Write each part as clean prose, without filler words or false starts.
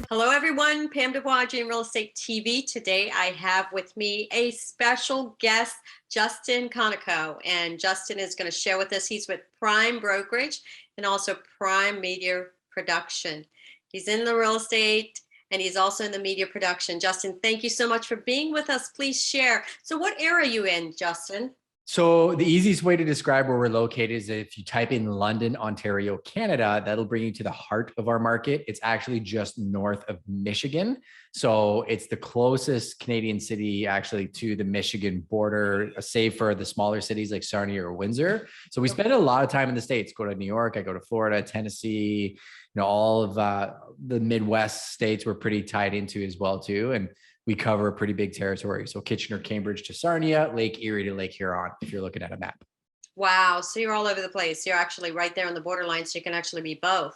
Hello, everyone. Pam DuBois, in Real Estate TV. Today, I have with me a special guest, Justin Konikow. And Justin is going to share with us. He's with Prime Brokerage and also Prime Media Production. He's in the real estate and he's also in the media production. Justin, thank you so much for being with us. Please share. So what area are you in, Justin? So the easiest way to describe where we're located is if you type in London, Ontario, Canada, that'll bring you to the heart of our market. It's actually just north of Michigan. So it's the closest Canadian city actually to the Michigan border, save for the smaller cities like Sarnia or Windsor. So we spend a lot of time in the States. Go to New York, I go to Florida, Tennessee, all of the Midwest states we're pretty tied into as well too. And we cover a pretty big territory. So Kitchener, Cambridge to Sarnia, Lake Erie to Lake Huron, if you're looking at a map. Wow. So you're all over the place. You're actually right there on the borderline. So you can actually be both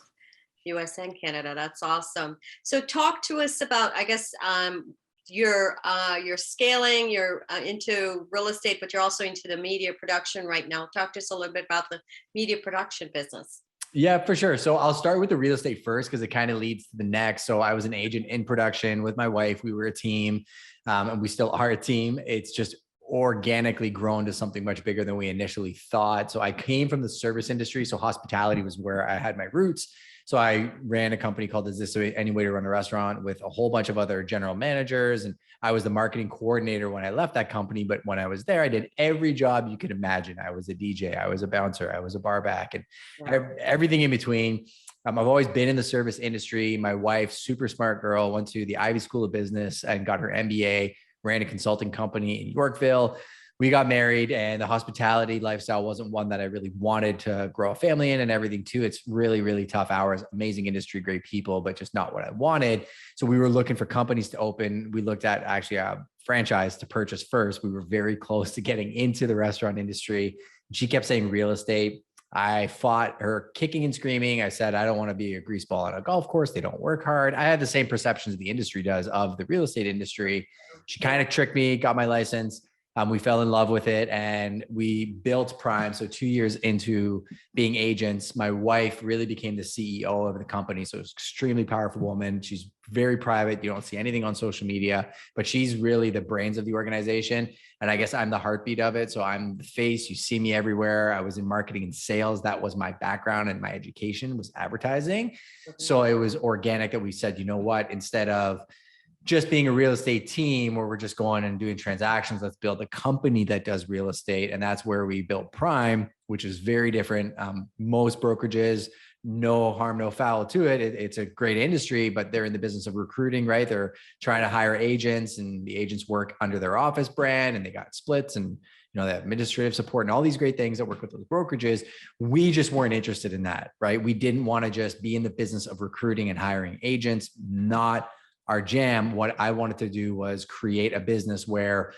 US and Canada. That's awesome. So talk to us about, I guess, you're scaling, you're into real estate, but you're also into the media production right now. Talk to us a little bit about the media production business. Yeah, for sure. So I'll start with the real estate first because it kind of leads to the next. So I was an agent in production with my wife. We were a team and we still are a team. It's just organically grown to something much bigger than we initially thought. So I came from the service industry. So hospitality was where I had my roots. So I ran a company called Is This Any Way to Run a Restaurant with a whole bunch of other general managers. And I was the marketing coordinator when I left that company. But when I was there, I did every job you could imagine. I was a DJ, I was a bouncer, I was a bar back, and everything in between. I've always been in the service industry. My wife, super smart girl, went to the Ivy School of Business and got her MBA, ran a consulting company in Yorkville. We got married and the hospitality lifestyle wasn't one that I really wanted to grow a family in and everything too. It's really, really tough hours, amazing industry, great people, but just not what I wanted. So we were looking for companies to open. We looked at actually a franchise to purchase first. We were very close to getting into the restaurant industry. She kept saying real estate. I fought her kicking and screaming. I said, I don't want to be a grease ball on a golf course. They don't work hard. I had the same perceptions the industry does of the real estate industry. She kind of tricked me, got my license. We fell in love with it and we built Prime. So 2 years into being agents, my wife really became the CEO of the company. So it's an extremely powerful woman. She's very private. You don't see anything on social media, but she's really the brains of the organization. And I guess I'm the heartbeat of it. So I'm the face. You see me everywhere. I was in marketing and sales. That was my background, and my education was advertising. So it was organic that we said, you know what, instead of just being a real estate team where we're just going and doing transactions, let's build a company that does real estate. And that's where we built Prime, which is very different. Most brokerages, no harm, no foul to it. It's a great industry, but they're in the business of recruiting, right? They're trying to hire agents and the agents work under their office brand and they got splits and they have administrative support and all these great things that work with those brokerages. We just weren't interested in that, right? We didn't want to just be in the business of recruiting and hiring agents, not our jam. What I wanted to do was create a business where,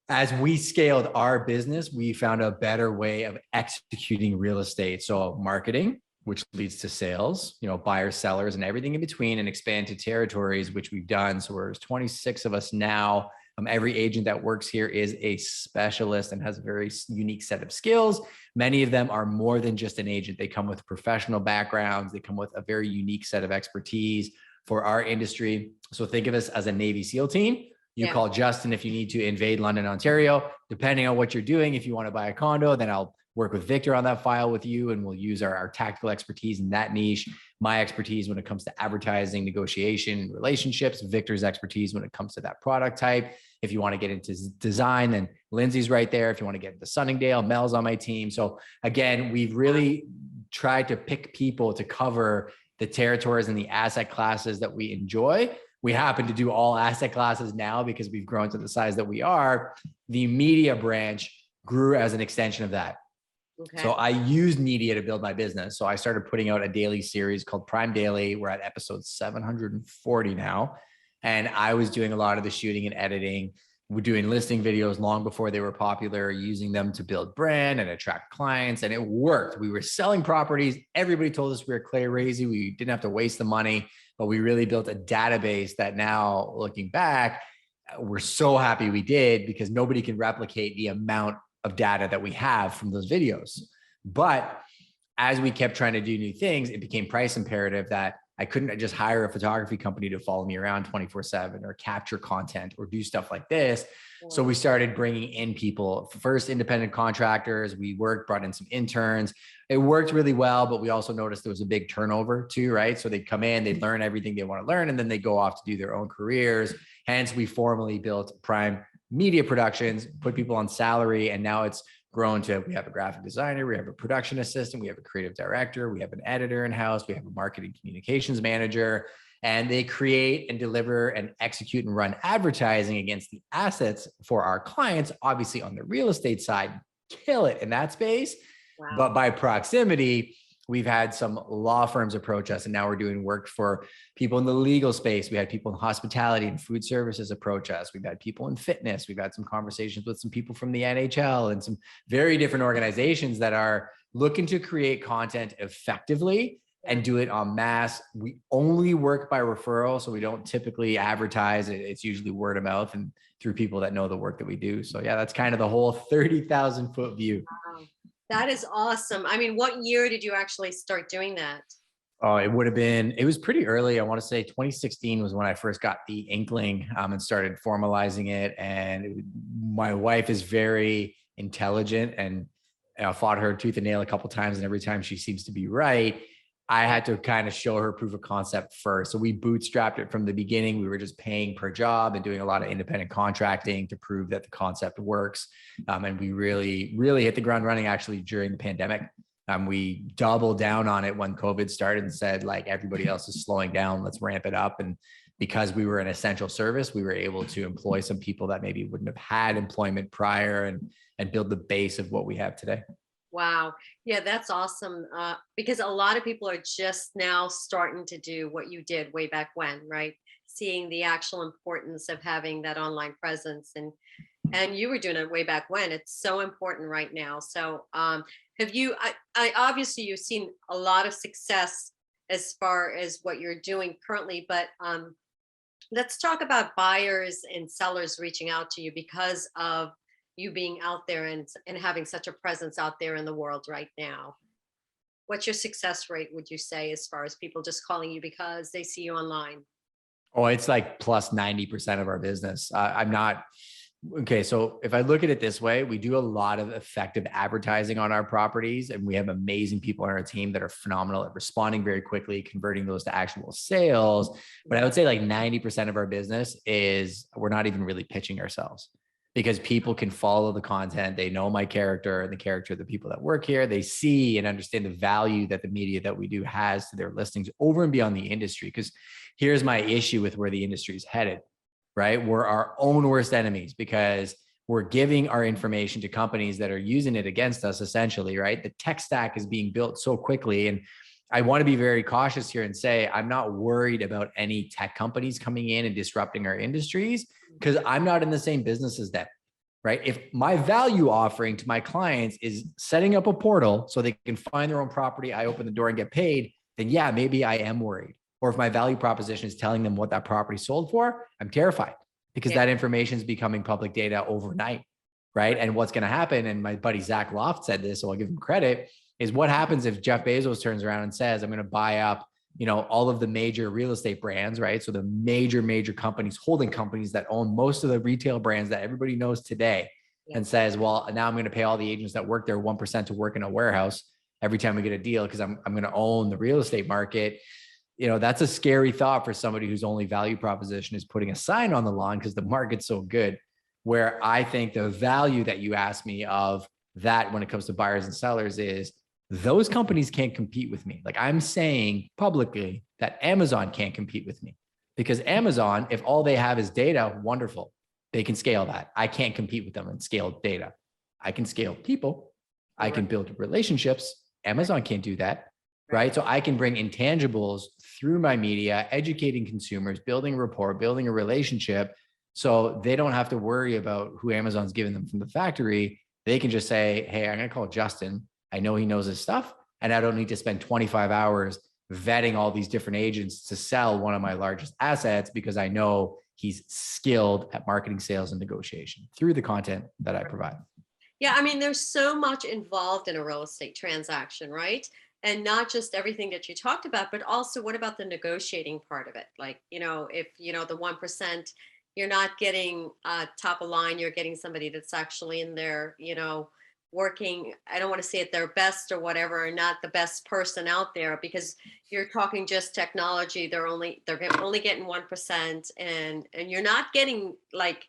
as we scaled our business, we found a better way of executing real estate. So marketing, which leads to sales, buyers, sellers, and everything in between, and expand to territories, which we've done. So there's 26 of us now. Every agent that works here is a specialist and has a very unique set of skills. Many of them are more than just an agent. They come with professional backgrounds. They come with a very unique set of expertise for our industry. So think of us as a Navy SEAL team. You call Justin if you need to invade London, Ontario. Depending on what you're doing, if you want to buy a condo, then I'll work with Victor on that file with you, and we'll use our tactical expertise in that niche, my expertise when it comes to advertising, negotiation, relationships, Victor's expertise when it comes to that product type. If you want to get into design, then Lindsay's right there. If you want to get into Sunningdale, Mel's on my team. So again, we've really tried to pick people to cover the territories and the asset classes that we enjoy. We happen to do all asset classes now because we've grown to the size that we are. The media branch grew as an extension of that. Okay. So I used media to build my business. So I started putting out a daily series called Prime Daily. We're at episode 740 now. And I was doing a lot of the shooting and editing. We're doing listing videos long before they were popular, using them to build brand and attract clients. And it worked. We were selling properties. Everybody told us we were crazy. We didn't have to waste the money, but we really built a database that now, looking back, we're so happy we did, because nobody can replicate the amount of data that we have from those videos. But as we kept trying to do new things, it became price imperative that I couldn't just hire a photography company to follow me around 24/7 or capture content or do stuff like this. So we started bringing in people, first independent contractors. We brought in some interns. It worked really well, but we also noticed there was a big turnover too, right? So they'd come in, they'd learn everything they want to learn, and then they go off to do their own careers. Hence, we formally built Prime Media Productions, put people on salary, and now it's grown to, we have a graphic designer, we have a production assistant, we have a creative director, we have an editor in-house, we have a marketing communications manager, and they create and deliver and execute and run advertising against the assets for our clients. Obviously on the real estate side, kill it in that space. Wow. But by proximity, we've had some law firms approach us, and now we're doing work for people in the legal space. We had people in hospitality and food services approach us. We've had people in fitness. We've had some conversations with some people from the NHL and some very different organizations that are looking to create content effectively and do it en masse. We only work by referral, so we don't typically advertise. It's usually word of mouth and through people that know the work that we do. So yeah, that's kind of the whole 30,000 foot view. Wow. That is awesome. I mean, what year did you actually start doing that? Oh, it was pretty early. I want to say 2016 was when I first got the inkling and started formalizing it. And my wife is very intelligent, and I fought her tooth and nail a couple of times. And every time she seems to be right, I had to kind of show her proof of concept first. So we bootstrapped it from the beginning. We were just paying per job and doing a lot of independent contracting to prove that the concept works. And we really, really hit the ground running actually during the pandemic. We doubled down on it when COVID started and said, like, everybody else is slowing down, let's ramp it up. And because we were an essential service, we were able to employ some people that maybe wouldn't have had employment prior and build the base of what we have today. Wow. Yeah, that's awesome. Because a lot of people are just now starting to do what you did way back when, right? Seeing the actual importance of having that online presence, and you were doing it way back when. It's so important right now. So have you, I obviously you've seen a lot of success as far as what you're doing currently, but let's talk about buyers and sellers reaching out to you because of you being out there and having such a presence out there in the world right now. What's your success rate, would you say, as far as people just calling you because they see you online? Oh, it's like plus 90% of our business. I'm not. Okay, so if I look at it this way, we do a lot of effective advertising on our properties, and we have amazing people on our team that are phenomenal at responding very quickly, converting those to actual sales. But I would say like 90% of our business is we're not even really pitching ourselves, because people can follow the content. They know my character and the character of the people that work here. They see and understand the value that the media that we do has to their listings over and beyond the industry. Because here's my issue with where the industry is headed. Right? We're our own worst enemies because we're giving our information to companies that are using it against us, essentially, right? The tech stack is being built so quickly. And I want to be very cautious here and say, I'm not worried about any tech companies coming in and disrupting our industries, because I'm not in the same business as them, right? If my value offering to my clients is setting up a portal so they can find their own property, I open the door and get paid, then yeah, maybe I am worried. Or if my value proposition is telling them what that property sold for, I'm terrified, because that information is becoming public data overnight, right? And what's going to happen, and my buddy Zach Loft said this, so I'll give him credit, is what happens if Jeff Bezos turns around and says, I'm going to buy up, all of the major real estate brands, right? So the major companies, holding companies that own most of the retail brands that everybody knows today, and says, well, now I'm going to pay all the agents that work there 1% to work in a warehouse every time we get a deal, because I'm going to own the real estate market. That's a scary thought for somebody whose only value proposition is putting a sign on the lawn because the market's so good. Where I think the value that you asked me of that when it comes to buyers and sellers is those companies can't compete with me. Like, I'm saying publicly that Amazon can't compete with me, because Amazon, if all they have is data, wonderful. They can scale that. I can't compete with them and scale data. I can scale people. I can build relationships. Amazon can't do that. Right. So I can bring intangibles through my media, educating consumers, building rapport, building a relationship. So they don't have to worry about who Amazon's giving them from the factory. They can just say, hey, I'm going to call Justin. I know he knows his stuff, and I don't need to spend 25 hours vetting all these different agents to sell one of my largest assets, because I know he's skilled at marketing, sales, and negotiation through the content that I provide. Yeah, I mean, there's so much involved in a real estate transaction, right? And not just everything that you talked about, but also what about the negotiating part of it? Like, if, the 1%, you're not getting top of line, you're getting somebody that's actually in there, working, I don't want to say at their best or whatever, or not the best person out there, because you're talking just technology. They're only getting 1%, and you're not getting like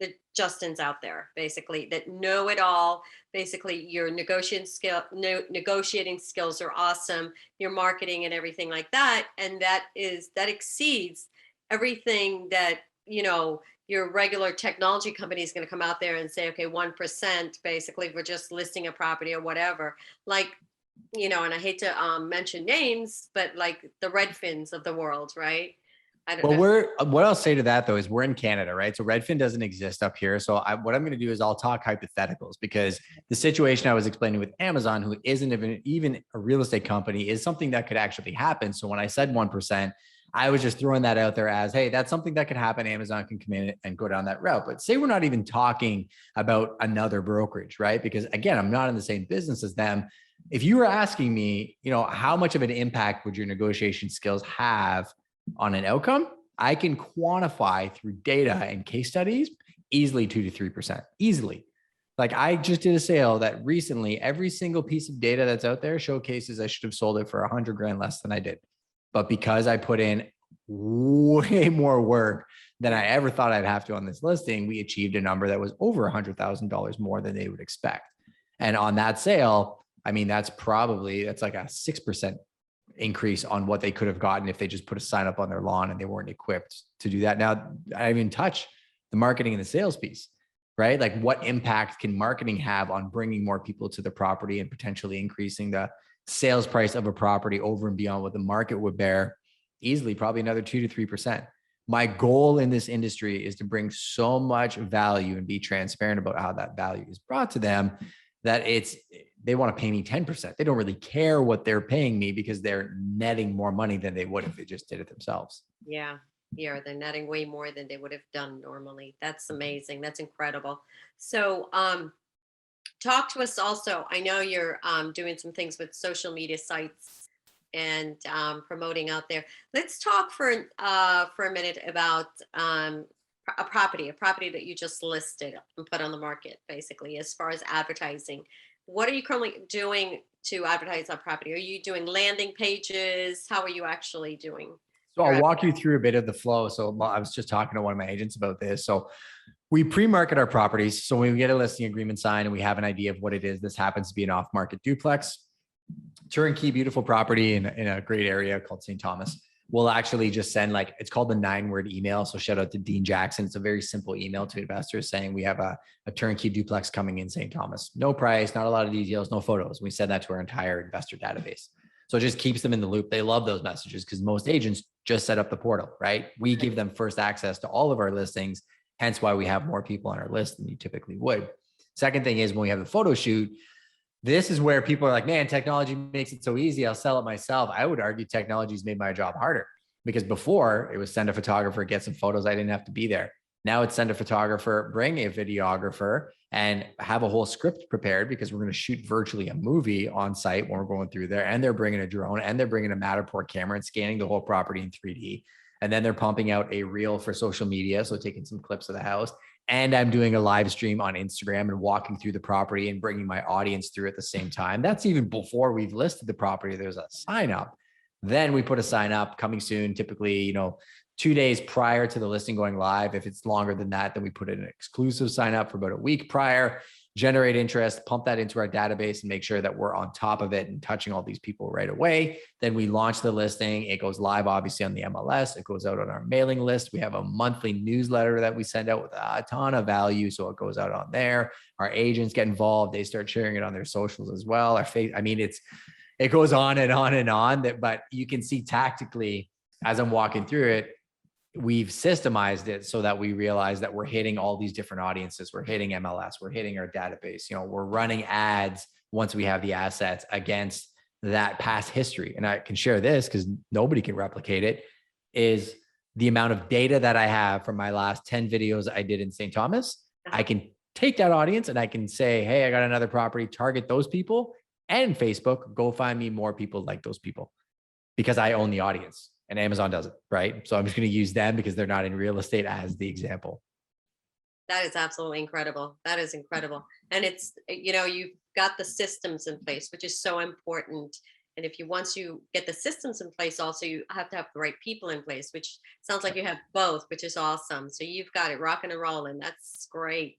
the Justins out there basically that know it all. Basically, your negotiating skills are awesome, your marketing and everything like that, and that exceeds everything that your regular technology company is going to come out there and say, okay, 1% basically for just listing a property or whatever. Like, and I hate to mention names, but like the Redfins of the world, right? I don't Well, know. what I'll say to that though is we're in Canada, right? So Redfin doesn't exist up here. So what I'm going to do is I'll talk hypotheticals, because the situation I was explaining with Amazon, who isn't even a real estate company, is something that could actually happen. So when I said 1%, I was just throwing that out there as, hey, that's something that could happen. Amazon can come in and go down that route. But say we're not even talking about another brokerage, right? Because again, I'm not in the same business as them. If you were asking me, how much of an impact would your negotiation skills have on an outcome, I can quantify through data and case studies easily 2 to 3%. Easily. Like I just did a sale that recently, every single piece of data that's out there showcases I should have sold it for 100 grand less than I did. But because I put in way more work than I ever thought I'd have to on this listing, we achieved a number that was over $100,000 more than they would expect. And on that sale, I mean, that's like a 6% increase on what they could have gotten if they just put a sign up on their lawn and they weren't equipped to do that. Now, I even touch the marketing and the sales piece, right? Like what impact can marketing have on bringing more people to the property and potentially increasing the sales price of a property over and beyond what the market would bear? Easily, probably another 2 to 3%. My goal in this industry is to bring so much value and be transparent about how that value is brought to them that they want to pay me 10%. They don't really care what they're paying me because they're netting more money than they would if they just did it themselves. Yeah. Yeah. They're netting way more than they would have done normally. That's amazing. That's incredible. So, talk to us also. I know you're doing some things with social media sites and promoting out there. Let's talk for a minute about a property that you just listed and put on the market, basically, as far as advertising. What are you currently doing to advertise that property? Are you doing landing pages? How are you actually doing So your I'll walk you advertising? through a bit of the flow. So I was just talking to one of my agents about this. So we pre-market our properties. So when we get a listing agreement signed and we have an idea of what it is, this happens to be an off-market duplex, turnkey, beautiful property in a great area called St. Thomas. We'll actually just send it's called the 9-word email. So shout out to Dean Jackson. It's a very simple email to investors saying we have a turnkey duplex coming in St. Thomas. No price, not a lot of details, no photos. We send that to our entire investor database. So it just keeps them in the loop. They love those messages because most agents just set up the portal, right? We give them first access to all of our listings, hence why we have more people on our list than you typically would. Second thing is when we have the photo shoot, this is where people are like, man, technology makes it so easy. I'll sell it myself. I would argue technology's made my job harder because before it was send a photographer, get some photos. I didn't have to be there. Now it's send a photographer, bring a videographer, and have a whole script prepared because we're going to shoot virtually a movie on site when we're going through there. And they're bringing a drone and they're bringing a Matterport camera and scanning the whole property in 3D. And then they're pumping out a reel for social media. So taking some clips of the house. And I'm doing a live stream on Instagram and walking through the property and bringing my audience through at the same time. That's even before we've listed the property. There's a sign up. Then we put a sign up coming soon, typically, 2 days prior to the listing going live. If it's longer than that, then we put in an exclusive sign up for about a week prior, generate interest, pump that into our database and make sure that we're on top of it and touching all these people right away. Then we launch the listing. It goes live, obviously, on the MLS. It goes out on our mailing list. We have a monthly newsletter that we send out with a ton of value. So it goes out on there. Our agents get involved. They start sharing it on their socials as well. It goes on and on and on. But you can see tactically as I'm walking through it, we've systemized it so that we realize that we're hitting all these different audiences. We're hitting MLS, we're hitting our database, we're running ads once we have the assets against that past history. And I can share this because nobody can replicate it, is the amount of data that I have from my last 10 videos I did in St. Thomas. I can take that audience and I can say, hey, I got another property, target those people and Facebook, go find me more people like those people because I own the audience and Amazon doesn't, right? So I'm just going to use them because they're not in real estate as the example. That is absolutely incredible. That is incredible. And it's, you've got the systems in place, which is so important. And if you, once you get the systems in place, also you have to have the right people in place, which sounds like you have both, which is awesome. So you've got it rocking and rolling. That's great.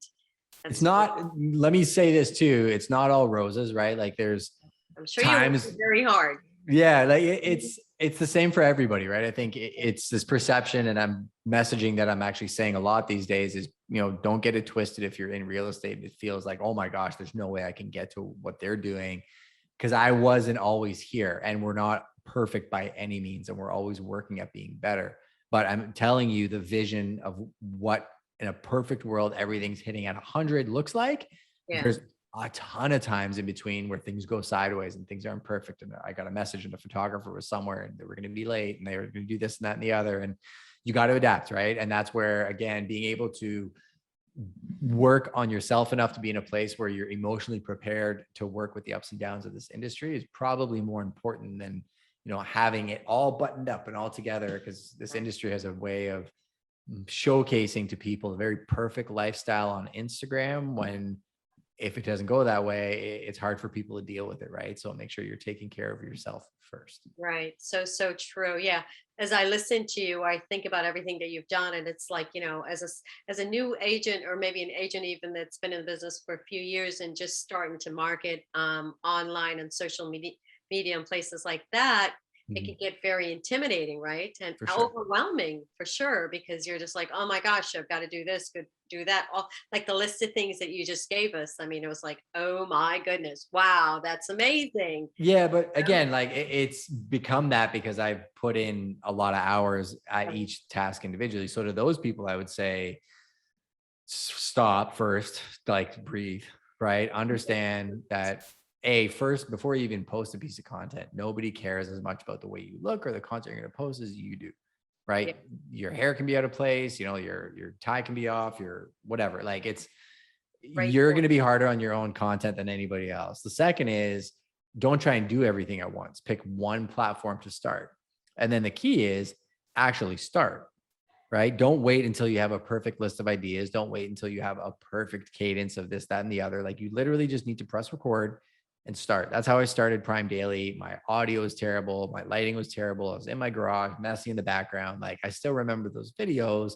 It's That's great. not, let me say this too. It's not all roses, right? Like there's I'm sure you're times, working very hard. yeah, like it's the same for everybody, right? I think it's this perception, and I'm messaging that I'm actually saying a lot these days is, don't get it twisted. If you're in real estate, it feels like, oh my gosh, there's no way I can get to what they're doing, because I wasn't always here, and we're not perfect by any means, and we're always working at being better. But I'm telling you the vision of what in a perfect world everything's hitting at 100 looks like. Yeah. There's a ton of times in between where things go sideways and things aren't perfect. And I got a message and the photographer was somewhere and they were going to be late and they were going to do this and that and the other. And you got to adapt, right? And that's where, again, being able to work on yourself enough to be in a place where you're emotionally prepared to work with the ups and downs of this industry is probably more important than, having it all buttoned up and all together, because this industry has a way of showcasing to people a very perfect lifestyle on Instagram, when if it doesn't go that way, it's hard for people to deal with it, right? So make sure you're taking care of yourself first. Right. So true. Yeah. As I listen to you, I think about everything that you've done, and it's like, as a new agent, or maybe an agent even that's been in the business for a few years and just starting to market online and social media and places like that, it Mhm. can get very intimidating, right? And For sure. overwhelming for sure, because you're just like, oh my gosh, I've got to do this, could do that. All like the list of things that you just gave us. I mean, it was like, oh my goodness, wow, that's amazing. Yeah, but again, like it's become that because I've put in a lot of hours at each task individually. So to those people, I would say, stop first, like breathe, right? Understand that first, before you even post a piece of content, nobody cares as much about the way you look or the content you're going to post as you do, Yeah. right? Your hair can be out of place, your tie can be off, your whatever. Like Great you're point. going to be harder on your own content than anybody else. The second is, don't try and do everything at once. Pick one platform to start. And then the key is actually start, right? Don't wait until you have a perfect list of ideas. Don't wait until you have a perfect cadence of this, that, and the other. Like you literally just need to press record and start. That's how I started Prime Daily. My audio was terrible. My lighting was terrible. I was in my garage, messy in the background. Like I still remember those videos,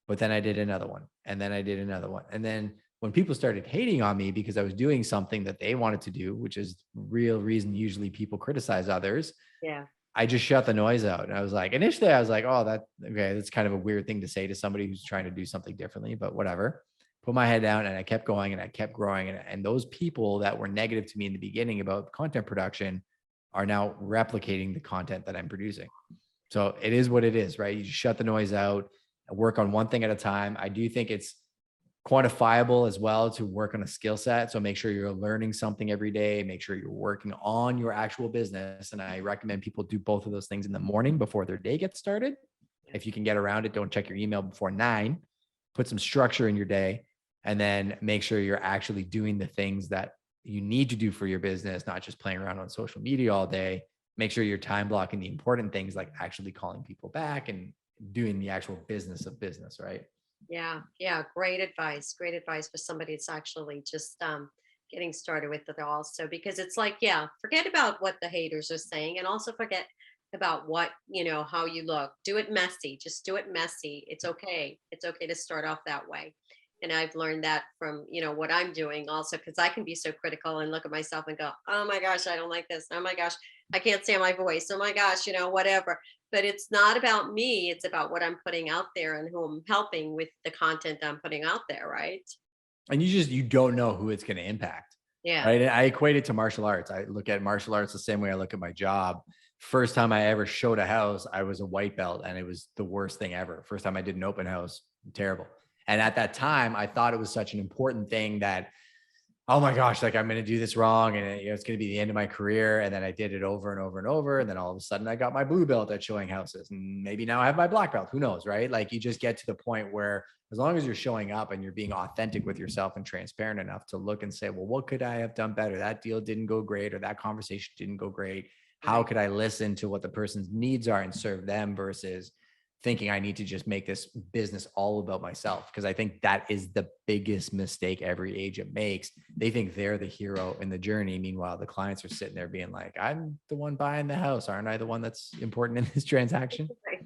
but then I did another one, and then I did another one. And then when people started hating on me because I was doing something that they wanted to do, which is real reason usually people criticize others, Yeah. I just shut the noise out. And I was like, initially I was like, oh, okay, that's kind of a weird thing to say to somebody who's trying to do something differently, but whatever. Put my head down and I kept going and I kept growing. And those people that were negative to me in the beginning about content production are now replicating the content that I'm producing. So it is what it is, right? You just shut the noise out and work on one thing at a time. I do think it's quantifiable as well to work on a skill set. So make sure you're learning something every day. Make sure you're working on your actual business. And I recommend people do both of those things in the morning before their day gets started. If you can get around it, don't check your email before 9. Put some structure in your day, and then make sure you're actually doing the things that you need to do for your business, not just playing around on social media all day. Make sure you're time blocking the important things like actually calling people back and doing the actual business of business, right? Yeah, yeah, great advice. Great advice for somebody that's actually just getting started with it also, because it's like, yeah, forget about what the haters are saying, and also forget about what, how you look. Do it messy. Just do it messy. It's okay. It's okay to start off that way. And I've learned that from, what I'm doing also, because I can be so critical and look at myself and go, oh my gosh, I don't like this. Oh my gosh, I can't stand my voice. Oh my gosh, whatever. But it's not about me. It's about what I'm putting out there and who I'm helping with the content I'm putting out there. Right. And you don't know who it's going to impact, Yeah. right? And I equate it to martial arts. I look at martial arts the same way I look at my job. First time I ever showed a house, I was a white belt, and it was the worst thing ever. First time I did an open house, terrible. And at that time, I thought it was such an important thing that oh my gosh, like I'm going to do this wrong and it's going to be the end of my career. And then I did it over and over and over. And then all of a sudden I got my blue belt at showing houses and maybe now I have my black belt. Who knows? Right. Like you just get to the point where as long as you're showing up and you're being authentic with yourself and transparent enough to look and say, well, what could I have done better? That deal didn't go great or that conversation didn't go great. How Right. could I listen to what the person's needs are and serve them versus thinking I need to just make this business all about myself? Because I think that is the biggest mistake every agent makes. They think they're the hero in the journey. Meanwhile, the clients are sitting there being like, I'm the one buying the house. Aren't I the one that's important in this transaction? Right.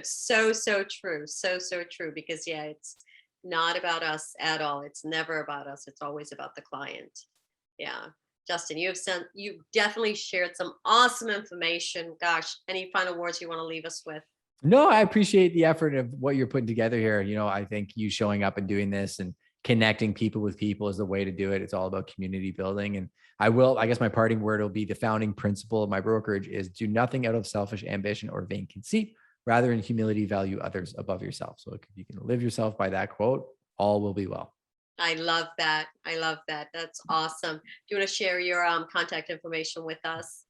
So, so true. So, so true. Because yeah, it's not about us at all. It's never about us. It's always about the client. Yeah. Justin, you definitely shared some awesome information. Gosh, any final words you want to leave us with? No, I appreciate the effort of what you're putting together here. I think you showing up and doing this and connecting people with people is the way to do it. It's all about community building. And I guess my parting word will be the founding principle of my brokerage is do nothing out of selfish ambition or vain conceit. Rather, in humility, value others above yourself. So if you can live yourself by that quote, all will be well. I love that. I love that. That's awesome. Do you want to share your contact information with us?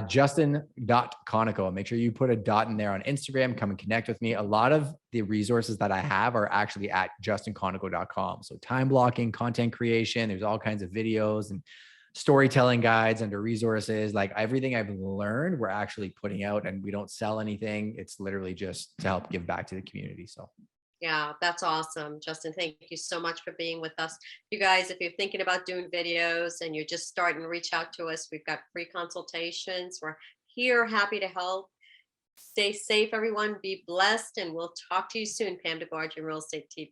Justin.Konikow. Make sure you put a dot in there on Instagram. Come and connect with me. A lot of the resources that I have are actually at justinkonikow.com. So time blocking, content creation, there's all kinds of videos and storytelling guides under resources. Like everything I've learned, we're actually putting out and we don't sell anything. It's literally just to help give back to the community. So Yeah, that's awesome. Justin, thank you so much for being with us. You guys, if you're thinking about doing videos and you're just starting to reach out to us, we've got free consultations. We're here, happy to help. Stay safe, everyone. Be blessed, and we'll talk to you soon. Pam DuBois, Real Estate TV.